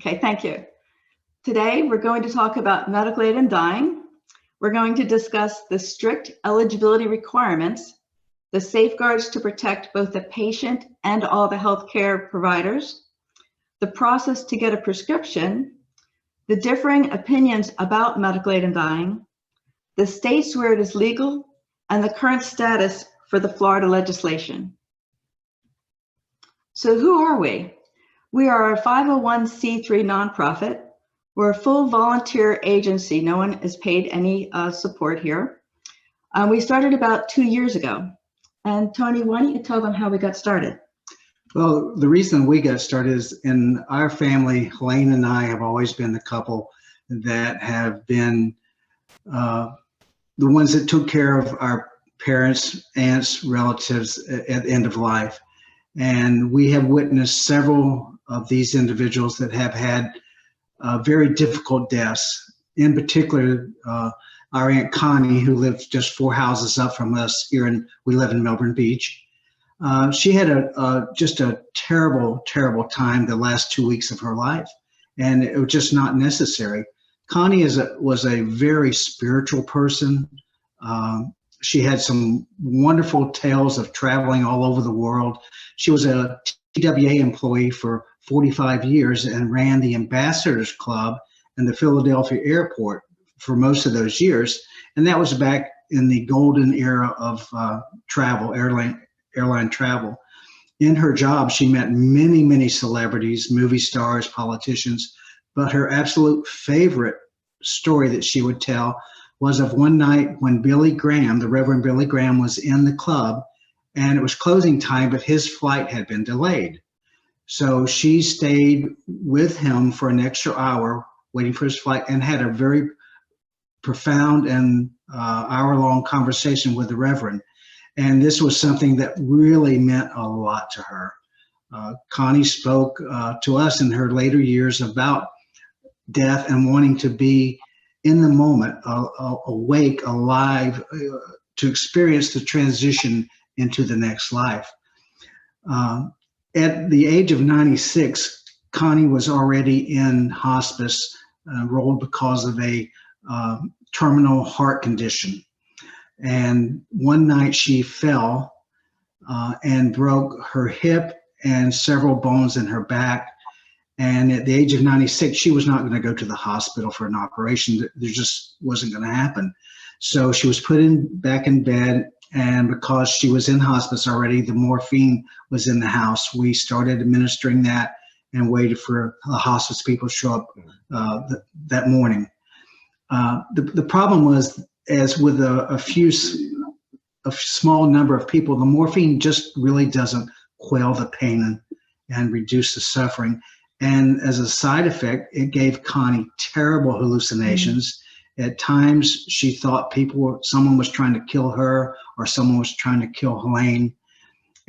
Okay, thank you. Today, we're going to talk about medical aid in dying. We're going to discuss the strict eligibility requirements, the safeguards to protect both the patient and all the healthcare providers, the process to get a prescription, the differing opinions about medical aid in dying, the states where it is legal, and the current status for the Florida legislation. So who are we? We are a 501c3 nonprofit. We're a full volunteer agency. No one is paid any support here. We started about 2 years ago. And Tony, why don't you tell them how we got started? Well, the reason we got started is in our family, Helene and I have always been the couple that have been the ones that took care of our parents, aunts, relatives at the end of life. And we have witnessed several of these individuals that have had very difficult deaths. In particular, our Aunt Connie, who lived just 4 houses up from us here, we live in Melbourne Beach. She had just a terrible, terrible time the last 2 weeks of her life, and it was just not necessary. Connie was a very spiritual person. She had some wonderful tales of traveling all over the world. She was a TWA employee for 45 years and ran the Ambassadors Club in the Philadelphia airport for most of those years. And that was back in the golden era of travel, airline travel. In her job, she met many, many celebrities, movie stars, politicians, but her absolute favorite story that she would tell was of one night when Billy Graham, the Reverend Billy Graham, was in the club, and it was closing time, but his flight had been delayed. So she stayed with him for an extra hour waiting for his flight and had a very profound and hour-long conversation with the Reverend. And this was something that really meant a lot to her. Connie spoke to us in her later years about death and wanting to be in the moment, awake, alive, to experience the transition into the next life. At the age of 96, Connie was already in hospice, enrolled because of a terminal heart condition. And one night she fell and broke her hip and several bones in her back. And at the age of 96, she was not going to go to the hospital for an operation. There just wasn't going to happen. So she was put back in bed, and because she was in hospice already, the morphine was in the house. We started administering that and waited for the hospice people to show up that morning. The problem was, as with a small number of people, the morphine just really doesn't quell the pain and reduce the suffering. And as a side effect, it gave Connie terrible hallucinations. At times, she thought someone was trying to kill her or someone was trying to kill Helene.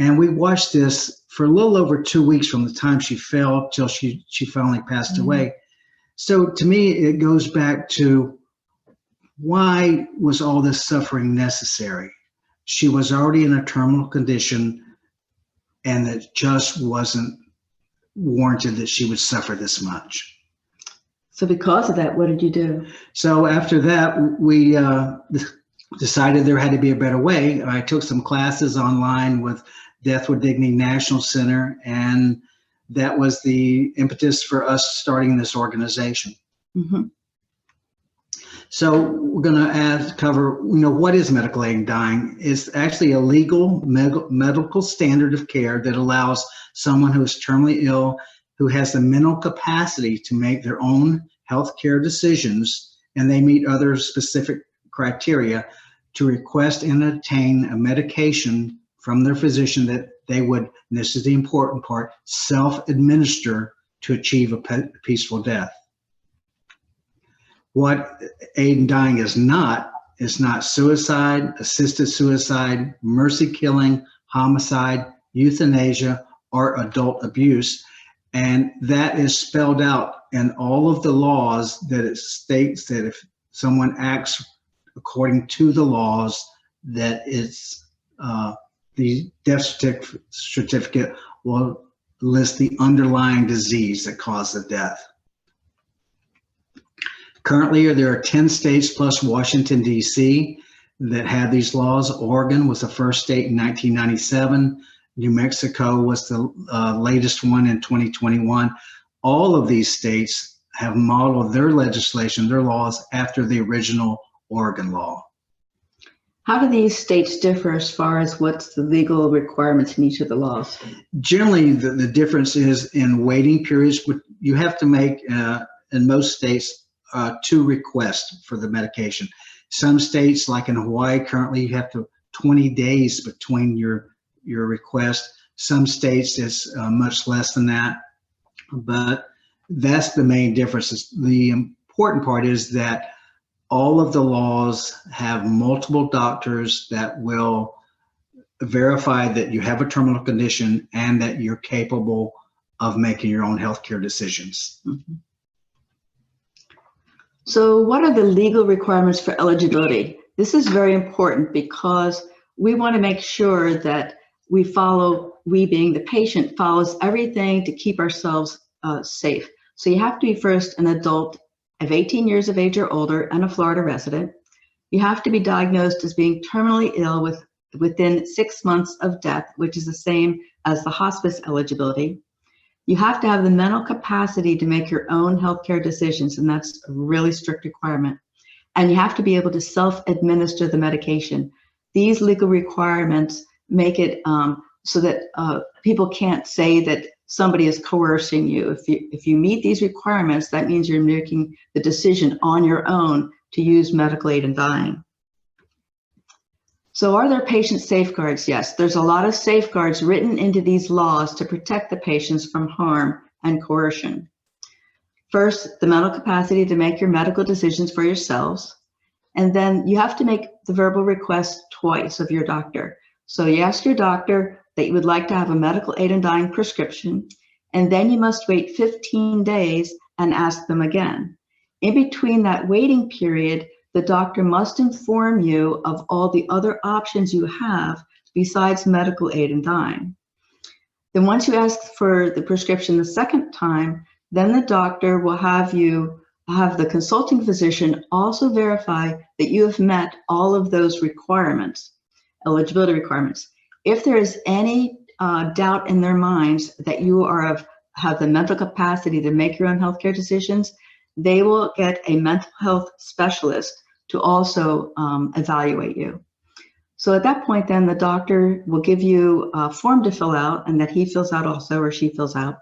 And we watched this for a little over 2 weeks from the time she fell till she finally passed away. So to me, it goes back to, why was all this suffering necessary? She was already in a terminal condition, and it just wasn't warranted that she would suffer this much. So because of that, what did you do? So after that, we decided there had to be a better way. I took some classes online with Death with Dignity National Center, and that was the impetus for us starting this organization. So we're going to cover, what is medical aid in dying? It's actually a legal medical standard of care that allows someone who is terminally ill, who has the mental capacity to make their own healthcare decisions, and they meet other specific criteria, to request and obtain a medication from their physician that they would, and this is the important part, self-administer to achieve a peaceful death. What aid in dying is not suicide, assisted suicide, mercy killing, homicide, euthanasia, or adult abuse. And that is spelled out in all of the laws, that it states that if someone acts according to the laws, that it's the death certificate will list the underlying disease that caused the death. Currently, there are 10 states plus Washington, D.C. that have these laws. Oregon was the first state in 1997. New Mexico was the latest one in 2021. All of these states have modeled their legislation, their laws, after the original Oregon law. How do these states differ as far as what's the legal requirements in each of the laws? Generally, the difference is in waiting periods. You have to make, in most states, 2 requests for the medication. Some states, like in Hawaii, currently you have to 20 days between your request. Some states it's much less than that, but that's the main difference. The important part is that all of the laws have multiple doctors that will verify that you have a terminal condition and that you're capable of making your own healthcare decisions. Mm-hmm. So what are the legal requirements for eligibility? This is very important because we want to make sure that we being the patient, follows everything to keep ourselves safe. So you have to be first an adult of 18 years of age or older and a Florida resident. You have to be diagnosed as being terminally ill within 6 months of death, which is the same as the hospice eligibility. You have to have the mental capacity to make your own healthcare decisions, and that's a really strict requirement. And you have to be able to self-administer the medication. These legal requirements make it so that people can't say that somebody is coercing you. If you meet these requirements, that means you're making the decision on your own to use medical aid in dying. So are there patient safeguards? Yes, there's a lot of safeguards written into these laws to protect the patients from harm and coercion. First, the mental capacity to make your medical decisions for yourselves. And then you have to make the verbal request twice of your doctor. So you ask your doctor that you would like to have a medical aid in dying prescription, and then you must wait 15 days and ask them again. In between that waiting period, the doctor must inform you of all the other options you have besides medical aid in dying. Then once you ask for the prescription the second time, then the doctor will have the consulting physician also verify that you have met all of those requirements, eligibility requirements. If there is any doubt in their minds that you have the mental capacity to make your own healthcare decisions, they will get a mental health specialist to also evaluate you. So at that point, then the doctor will give you a form to fill out, and that he fills out also, or she fills out,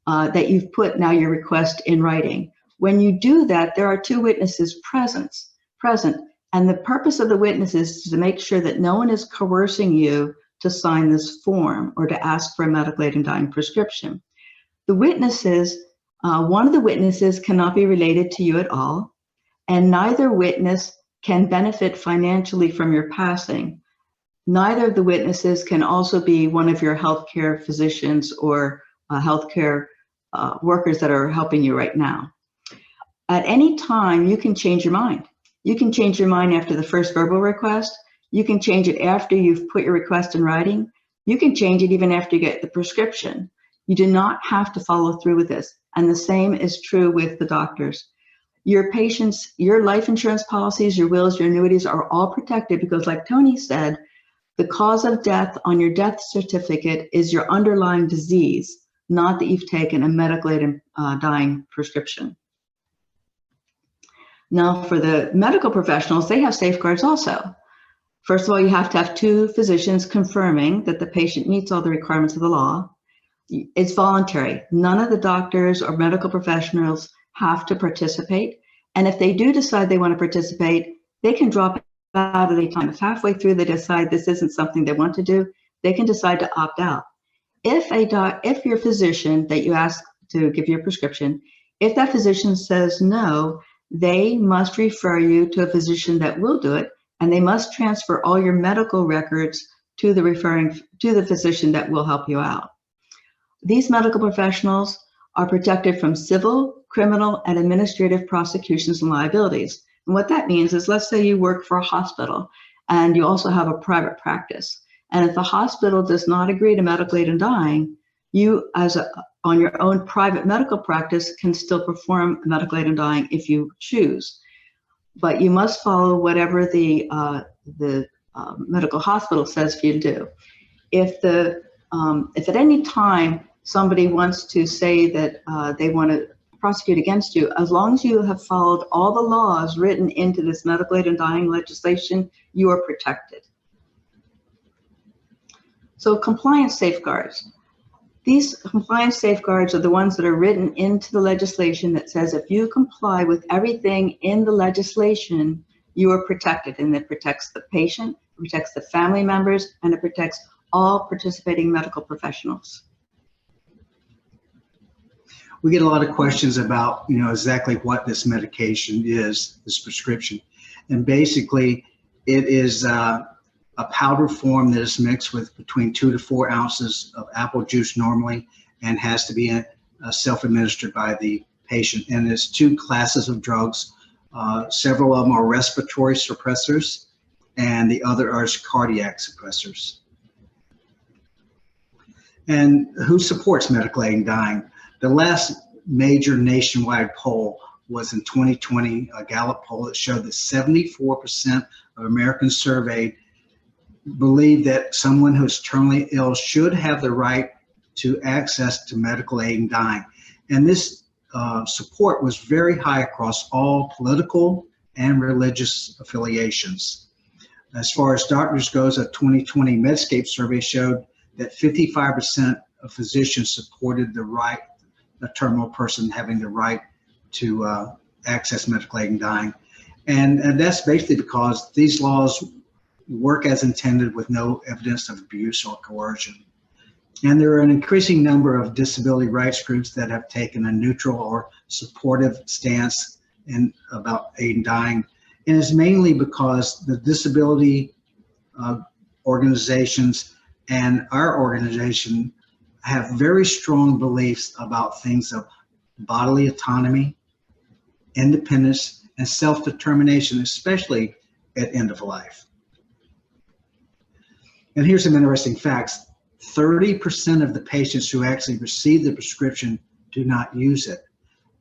that you've put now your request in writing. When you do that, there are 2 witnesses present, and the purpose of the witnesses is to make sure that no one is coercing you to sign this form or to ask for a medical aid in dying prescription. The witnesses, one of the witnesses cannot be related to you at all, and neither witness can benefit financially from your passing. Neither of the witnesses can also be one of your healthcare physicians or healthcare workers that are helping you right now. At any time, you can change your mind. You can change your mind after the first verbal request. You can change it after you've put your request in writing. You can change it even after you get the prescription. You do not have to follow through with this. And the same is true with the doctors. Your patients, your life insurance policies, your wills, your annuities are all protected because, like Tony said, the cause of death on your death certificate is your underlying disease, not that you've taken a medical aid in dying prescription. Now, for the medical professionals, they have safeguards also. First of all, you have to have 2 physicians confirming that the patient meets all the requirements of the law. It's voluntary. None of the doctors or medical professionals have to participate. And if they do decide they want to participate, they can drop out at any time. If halfway through they decide this isn't something they want to do, they can decide to opt out. If your physician that you ask to give you a prescription, if that physician says no, they must refer you to a physician that will do it, and they must transfer all your medical records to the physician that will help you out. These medical professionals are protected from civil, criminal, and administrative prosecutions and liabilities. And what that means is, let's say you work for a hospital and you also have a private practice. And if the hospital does not agree to medical aid in dying, You, on your own private medical practice, can still perform medical aid in dying if you choose, but you must follow whatever the medical hospital says for you to do. If at any time somebody wants to say that they want to prosecute against you, as long as you have followed all the laws written into this medical aid in dying legislation, you are protected. So compliance safeguards. These compliance safeguards are the ones that are written into the legislation that says if you comply with everything in the legislation, you are protected, and it protects the patient, it protects the family members, and it protects all participating medical professionals. We get a lot of questions about, exactly what this medication is, this prescription. And basically, it is a powder form that is mixed with between 2 to 4 ounces of apple juice normally, and has to be self-administered by the patient. And there's 2 classes of drugs. Several of them are respiratory suppressors, and the other are cardiac suppressors. And who supports medical aid in dying? The last major nationwide poll was in 2020, a Gallup poll that showed that 74% of Americans surveyed believe that someone who is terminally ill should have the right to access to medical aid in dying. And this support was very high across all political and religious affiliations. As far as doctors goes, a 2020 Medscape survey showed that 55% of physicians supported the right, a terminal person having the right to access medical aid in dying. And that's basically because these laws work as intended with no evidence of abuse or coercion. And there are an increasing number of disability rights groups that have taken a neutral or supportive stance about aid in dying. And it's mainly because the disability organizations and our organization have very strong beliefs about things of bodily autonomy, independence, and self-determination, especially at end of life. And here's some interesting facts. 30% of the patients who actually receive the prescription do not use it.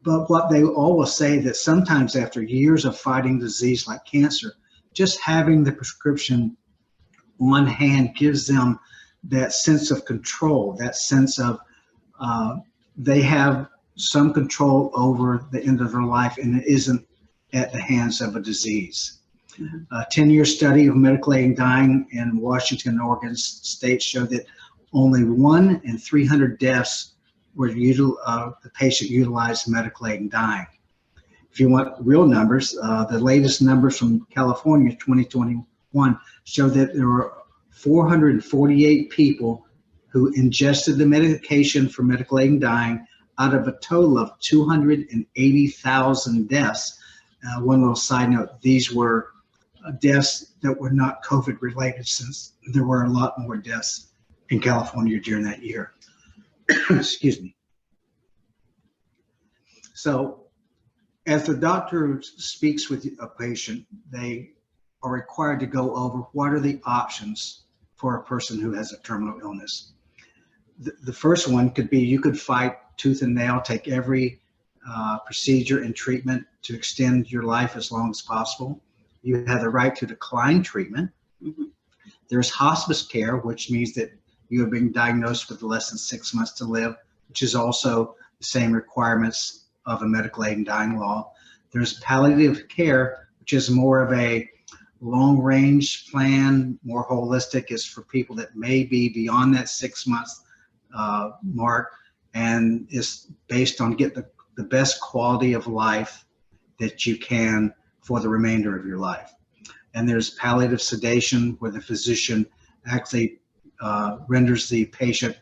But what they always say that sometimes after years of fighting disease like cancer, just having the prescription on hand gives them that sense of control, that sense of they have some control over the end of their life, and it isn't at the hands of a disease. A 10-year study of medical aid in dying in Washington and Oregon states showed that only 1 in 300 deaths where the patient utilized medical aid in dying. If you want real numbers, the latest numbers from California, 2021, show that there were 448 people who ingested the medication for medical aid in dying out of a total of 280,000 deaths. One little side note, these were deaths that were not COVID related, since there were a lot more deaths in California during that year. Excuse me. So as the doctor speaks with a patient, they are required to go over what are the options for a person who has a terminal illness. The first one could be you could fight tooth and nail, take every procedure and treatment to extend your life as long as possible. You have the right to decline treatment. Mm-hmm. There's hospice care, which means that you have been diagnosed with less than 6 months to live, which is also the same requirements of a medical aid in dying law. There's palliative care, which is more of a long-range plan, more holistic, is for people that may be beyond that 6 months mark, and is based on get the best quality of life that you can for the remainder of your life. And there's palliative sedation, where the physician actually renders the patient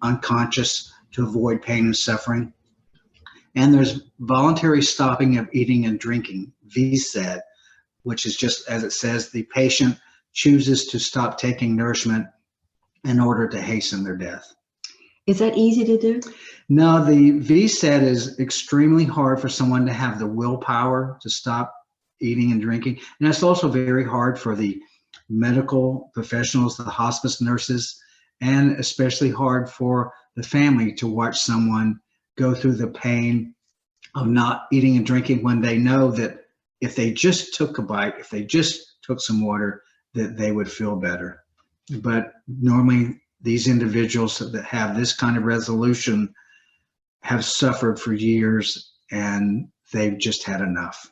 unconscious to avoid pain and suffering. And there's voluntary stopping of eating and drinking, VSED, which is just as it says, the patient chooses to stop taking nourishment in order to hasten their death. Is that easy to do? No, the VSED is extremely hard for someone to have the willpower to stop eating and drinking. And it's also very hard for the medical professionals, the hospice nurses, and especially hard for the family to watch someone go through the pain of not eating and drinking when they know that if they just took a bite, if they just took some water, that they would feel better. But normally these individuals that have this kind of resolution have suffered for years and they've just had enough.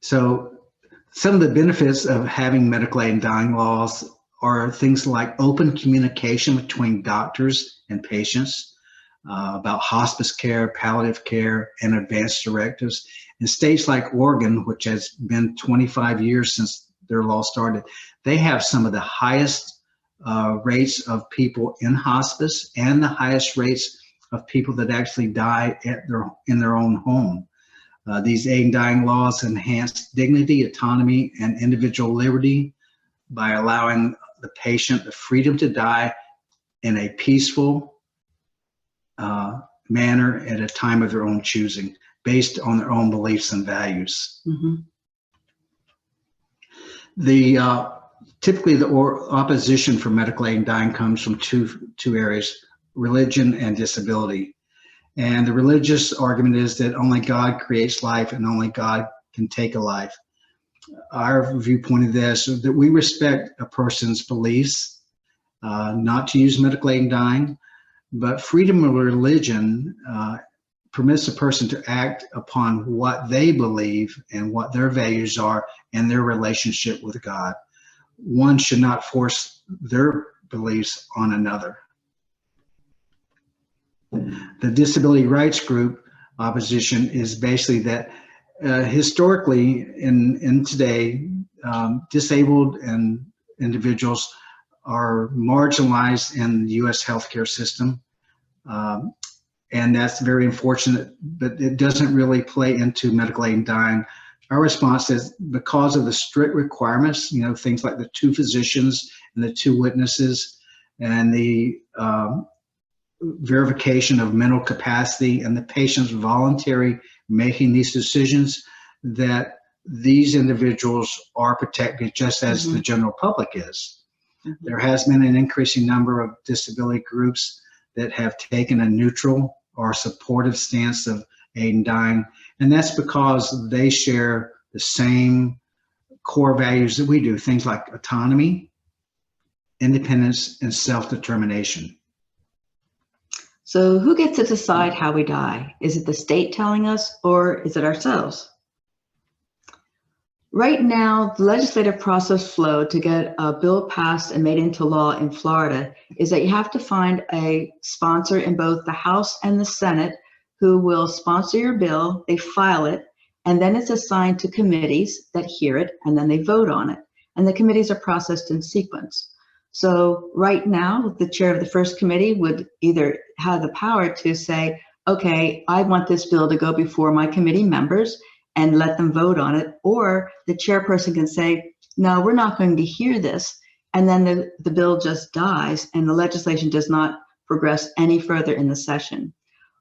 So some of the benefits of having medical aid in dying laws are things like open communication between doctors and patients about hospice care, palliative care, and advanced directives. In states like Oregon, which has been 25 years since their law started, they have some of the highest rates of people in hospice and the highest rates of people that actually die in their own home. These aid in dying laws enhance dignity, autonomy, and individual liberty by allowing the patient the freedom to die in a peaceful manner at a time of their own choosing, based on their own beliefs and values. Mm-hmm. Typically the opposition for medical aid in dying comes from two areas: religion and disability. And the religious argument is that only God creates life and only God can take a life. Our viewpoint of this is that we respect a person's beliefs, not to use medical aid in dying, but freedom of religion permits a person to act upon what they believe and what their values are and their relationship with God. One should not force their beliefs on another. The disability rights group opposition is basically that historically in today, disabled and individuals are marginalized in the U.S. healthcare system. And that's very unfortunate, but it doesn't really play into medical aid in dying. Our response is because of the strict requirements, things like the 2 physicians and the 2 witnesses and the verification of mental capacity and the patient's voluntary making these decisions, that these individuals are protected just as Mm-hmm. the general public is. Mm-hmm. There has been an increasing number of disability groups that have taken a neutral or supportive stance of aid in dying, and that's because they share the same core values that we do, things like autonomy, independence, and self-determination. So who gets to decide how we die? Is it the state telling us, or is it ourselves? Right now, the legislative process flow to get a bill passed and made into law in Florida is that you have to find a sponsor in both the House and the Senate who will sponsor your bill. They file it, and then it's assigned to committees that hear it, and then they vote on it. And the committees are processed in sequence. So right now, the chair of the first committee would either have the power to say, okay, I want this bill to go before my committee members and let them vote on it, or the chairperson can say, no, we're not going to hear this, and then the bill just dies and the legislation does not progress any further in the session.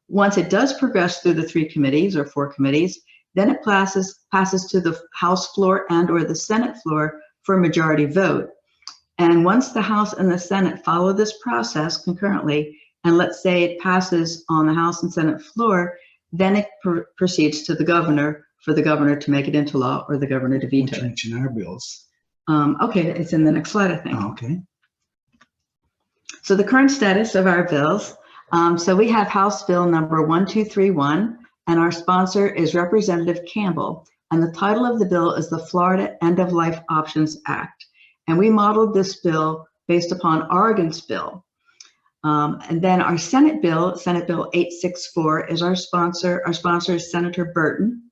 Once it does progress through the 3 committees or 4 committees, then it passes to the House floor and or the Senate floor for a majority vote. And once the House and the Senate follow this process concurrently, and let's say it passes on the House and Senate floor, then it proceeds to the governor for the governor to make it into law or the governor to veto it. Mention our bills. Okay, it's in the next slide, I think. Oh, okay. So the current status of our bills. So we have House Bill number 1231, and our sponsor is Representative Campbell. And the title of the bill is the Florida End of Life Options Act. And we modeled this bill based upon Oregon's bill. And then our Senate Bill 864, is our sponsor. Our sponsor is Senator Burton.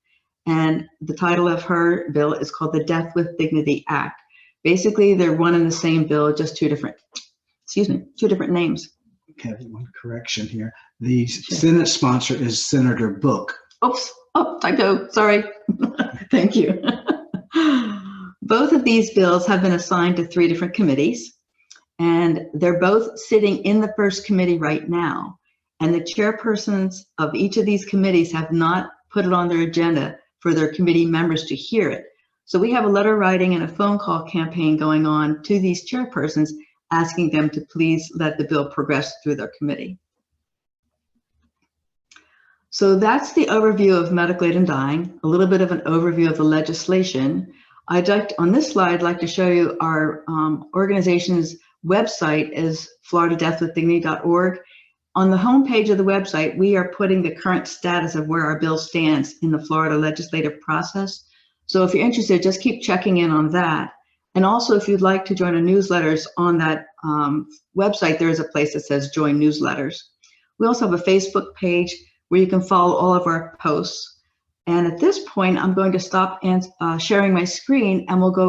And the title of her bill is called the Death with Dignity Act. Basically, they're one and the same bill, just two different names. Okay, one correction here. The Senate sponsor is Senator Book. Oops, typo, sorry. Thank you. Both of these bills have been assigned to 3 different committees, and they're both sitting in the first committee right now. And the chairpersons of each of these committees have not put it on their agenda for their committee members to hear it. So we have a letter writing and a phone call campaign going on to these chairpersons, asking them to please let the bill progress through their committee. So that's the overview of medical aid in dying, a little bit of an overview of the legislation. On this slide, I'd like to show you our organization's website is floridadeathwithdignity.org. On the homepage of the website, we are putting the current status of where our bill stands in the Florida legislative process. So if you're interested, just keep checking in on that. And also, if you'd like to join our newsletters on that website, there is a place that says join newsletters. We also have a Facebook page where you can follow all of our posts. And at this point, I'm going to stop sharing my screen, and we'll go